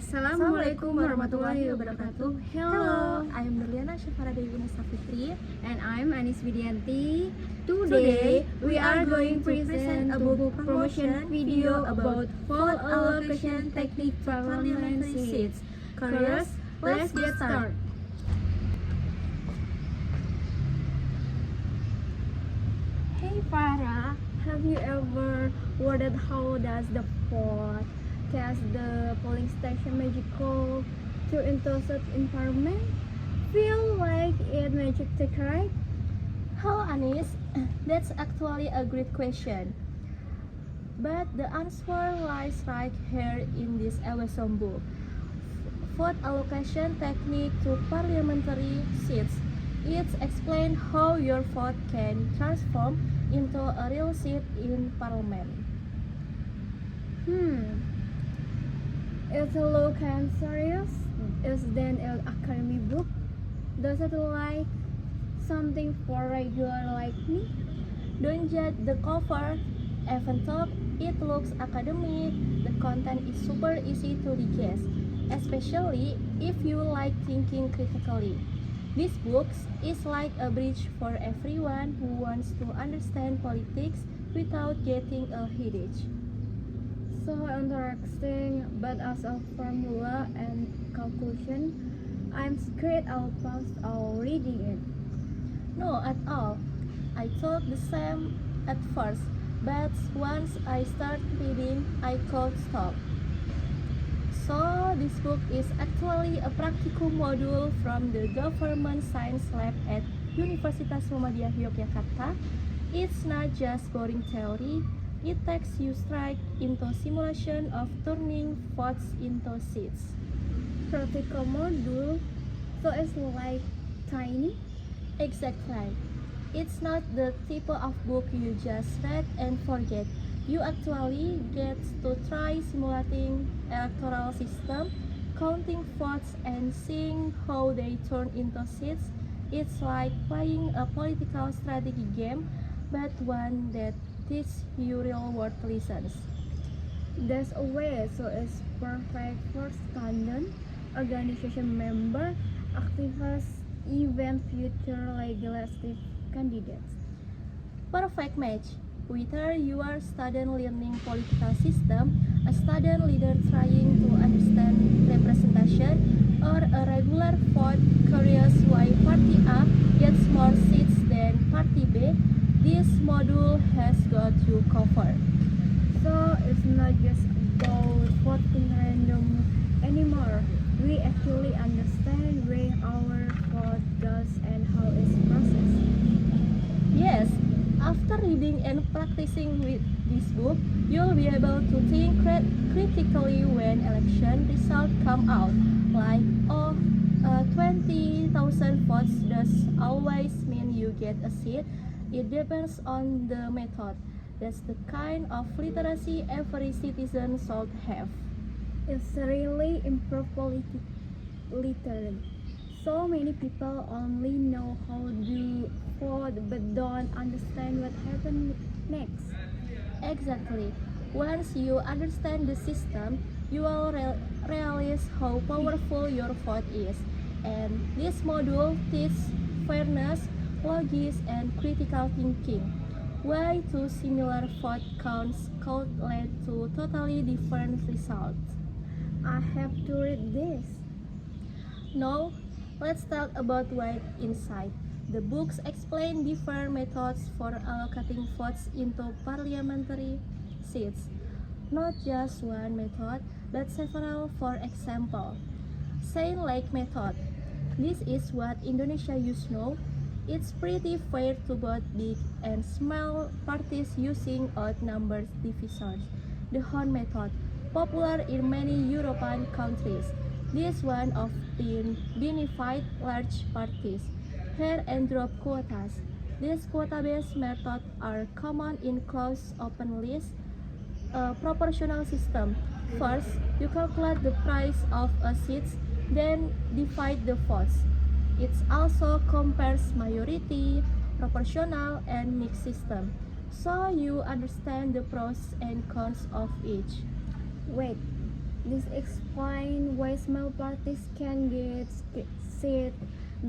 Assalamualaikum warahmatullahi wabarakatuh. Hello, I am Berliana Syafara Dewi Nisa Fitri. And I'm Anis Widianti. Today, we are going to present a book promotion video about fall allocation technique for parliamentary seats. Curious? Let's get started. Hey Farah, have you ever wondered how does the vote cast the polling station magical to into such environment? Feel like it magic take right? Hello Anis, that's actually a great question. But the answer lies right here in this awesome book. Vote allocation technique to parliamentary seats. It explains how your vote can transform into a real seat in parliament. It's a look and serious. Is then an academy book? Does it like something for regular like me? Don't judge the cover, even though it looks academic, the content is super easy to digest, especially if you like thinking critically. This book is like a bridge for everyone who wants to understand politics without getting a headache. So interesting, but as a formula and calculation, I'm scared I'll pass out reading it. No, at all. I thought the same at first, but once I start reading, I could stop. So this book is actually a practical module from the Government Science Lab at Universitas Muhammadiyah Yogyakarta. It's not just boring theory, it takes you straight into simulation of turning votes into seats. Practical module, so it's like tiny. Exactly. It's not the type of book you just read and forget. You actually get to try simulating electoral system, counting votes and seeing how they turn into seats. It's like playing a political strategy game, but one that teaches you real world lessons. That's a way, so it's perfect for student, organization member, activists, even future legislative candidates. Perfect match. Whether you are a student learning political system, a student leader trying to understand representation, or a regular vote curious why Party A gets more seats than Party B, this module has got you covered. So it's not just about voting random anymore. We actually understand where our vote goes and how it's processed. Yes, after reading and practicing with this book, you'll be able to think critically when election results come out. Like, 20,000 votes does always mean you get a seat. It depends on the method. That's the kind of literacy every citizen should have. It's really improved literally. So many people only know how to vote but don't understand what happened next. Exactly. Once you understand the system, you will realize how powerful your vote is. And this module teaches fairness, logic, and critical thinking. Why two similar vote counts could lead to totally different results. I have to read this. Now, let's talk about why inside. The books explain different methods for allocating votes into parliamentary seats. Not just one method, but several. For example, Saint Lake method. This is what Indonesia use now. It's pretty fair to both big and small parties using odd numbers divisors. The Horn method, popular in many European countries. This one often benefit large parties. Hair and drop quotas. These quota-based methods are common in closed open list proportional system. First, you calculate the price of a seat, then divide the votes. It also compares majority, proportional, and mixed system, so you understand the pros and cons of each. Wait, This explains why small parties can get seat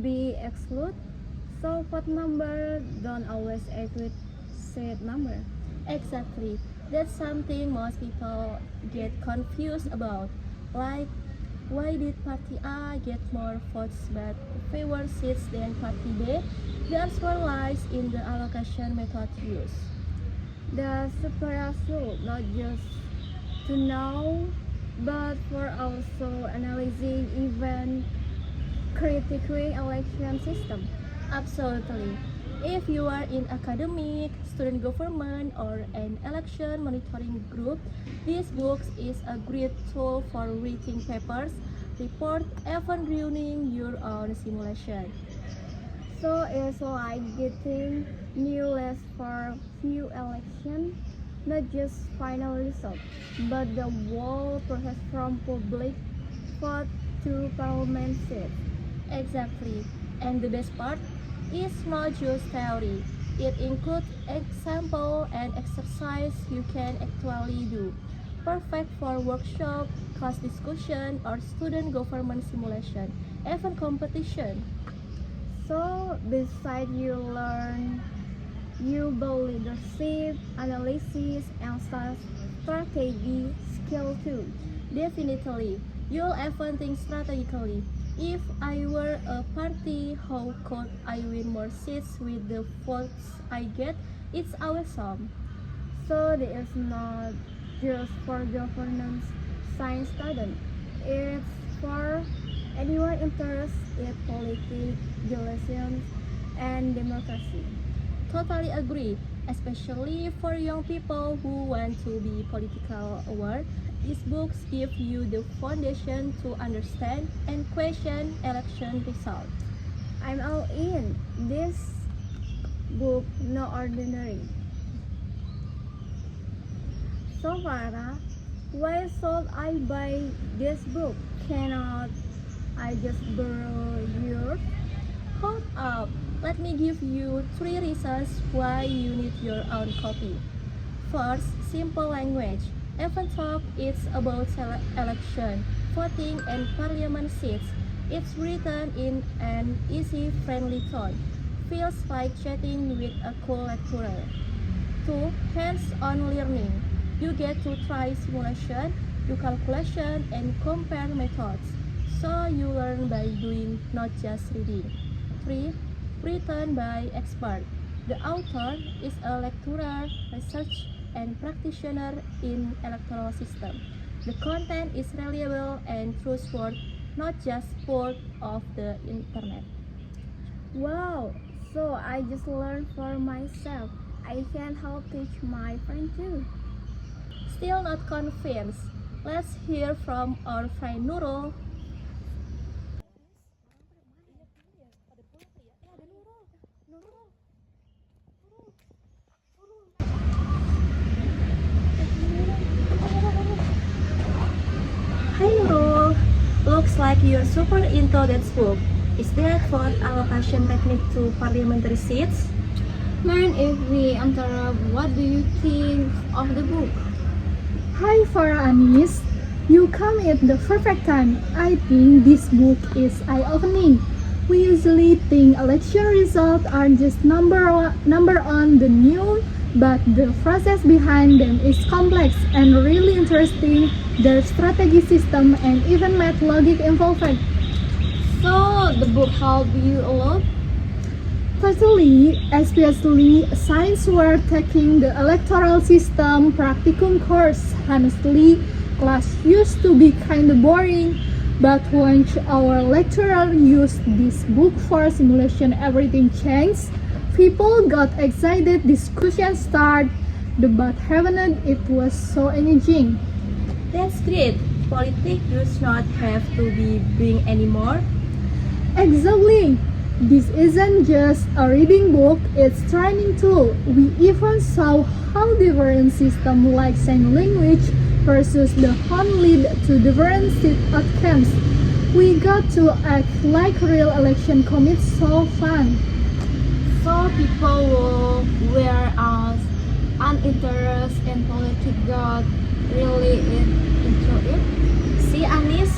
be excluded. So vote number don't always equate seat number. Exactly. That's something most people get confused about. Like, why did party A get more votes but fewer seats than party B? The answer lies in the allocation method used. The super rule not just to know but for also analyzing even critiquing election system. Absolutely. If you are in academic, student government, or an election monitoring group, this book is a great tool for reading papers, report, even running your own simulation. So it's like getting new list for few election, not just final result, but the whole process from public vote to parliament seat. Exactly. And the best part is not just theory. It includes example and exercise you can actually do. Perfect for workshop, class discussion, or student government simulation, even competition. So besides you learn you build leadership, analysis, and strategy skill too. Definitely, you'll even think strategically. If I were a party, how could I win more seats with the votes I get? It's awesome. So this is not just for governance science students. It's for anyone interested in politics, relations, and democracy. Totally agree, especially for young people who want to be political aware. These books give you the foundation to understand and question election results. I'm all in. This book no ordinary. So Farah, why should I buy this book? Cannot I just borrow yours? Hold up, let me give you 3 reasons why you need your own copy. First, simple language. Even though it's about election, voting, and parliament seats, it's written in an easy, friendly tone. Feels like chatting with a cool lecturer. 2. Hands-on learning. You get to try simulation, do calculation, and compare methods. So you learn by doing, not just reading. 3. Written by expert. The author is a lecturer, researcher, and practitioner in electoral system. The content is reliable and trustworthy, not just part of the internet. Wow, so I just learned for myself. I can help teach my friend too. Still not convinced? Let's hear from our friend Nurul. Hi Nurul, looks like you're super into that book. Is that for allocation technique to parliamentary seats? Man, if we interrupt, what do you think of the book? Hi Farah Anis, you come at the perfect time. I think this book is eye-opening. We usually think election results are just number on the news, but the process behind them is complex and really interesting. Their strategy system and even math logic involved. So, the book helped you a lot? Totally, especially since we're taking the electoral system practicum course. Honestly, class used to be kinda boring, but once our lecturer used this book for simulation, everything changed. People got excited, discussion started, debate happened. It was so engaging. That's great. Politics does not have to be boring anymore. Exactly. This isn't just a reading book, it's training tool. We even saw how different systems like sign language versus the phone lead to different seat outcomes. We got to act like real election commits, so fun. So, people will wear us uninterested in politics got really into it? See, Anis,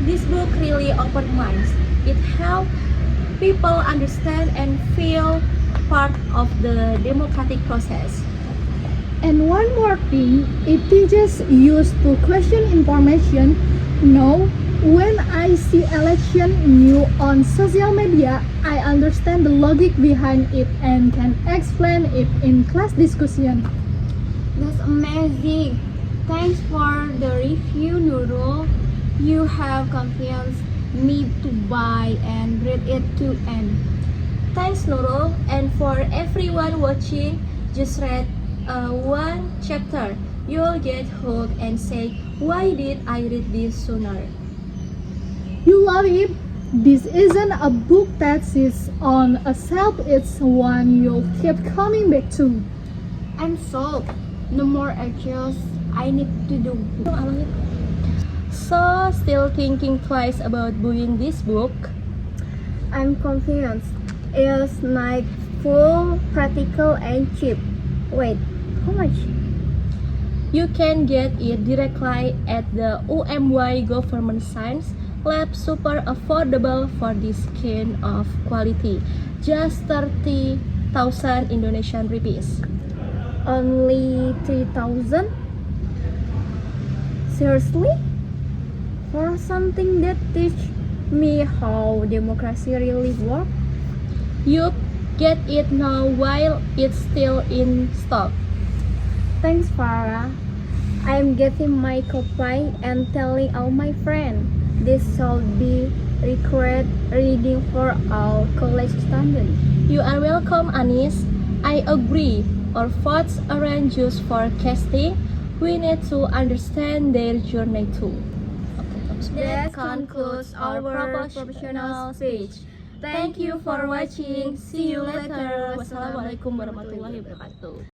this book really opened minds. It helped people understand and feel part of the democratic process. And one more thing, it teaches you to question information. Now, when I see election news on social media, I understand the logic behind it and can explain it in class discussion. That's amazing. Thanks for the review, Nurul. You have convinced me to buy and read it to end. Thanks, Nurul, and for everyone watching, just read one chapter. You'll get hooked and say, "Why did I read this sooner?" You love it? This isn't a book that sits on a shelf, it's one you'll keep coming back to. I'm sold. No more actions I need to do. So, still thinking twice about buying this book? I'm convinced. It's like full, practical, and cheap. Wait, how much? You can get it directly at the UMY Government Science Lab, super affordable for this kind of quality. Just 30,000 Indonesian rupees. Only 3,000? Seriously? For something that teach me how democracy really works? Yup, get it now while it's still in stock. Thanks, Farah. I'm getting my copy and telling all my friends. This should be required reading for all college students. You are welcome, Anis. I agree. Our thoughts aren't just for casting. We need to understand their journey too. That concludes our professional speech. Thank you for watching. See you later. Wassalamualaikum warahmatullahi wabarakatuh.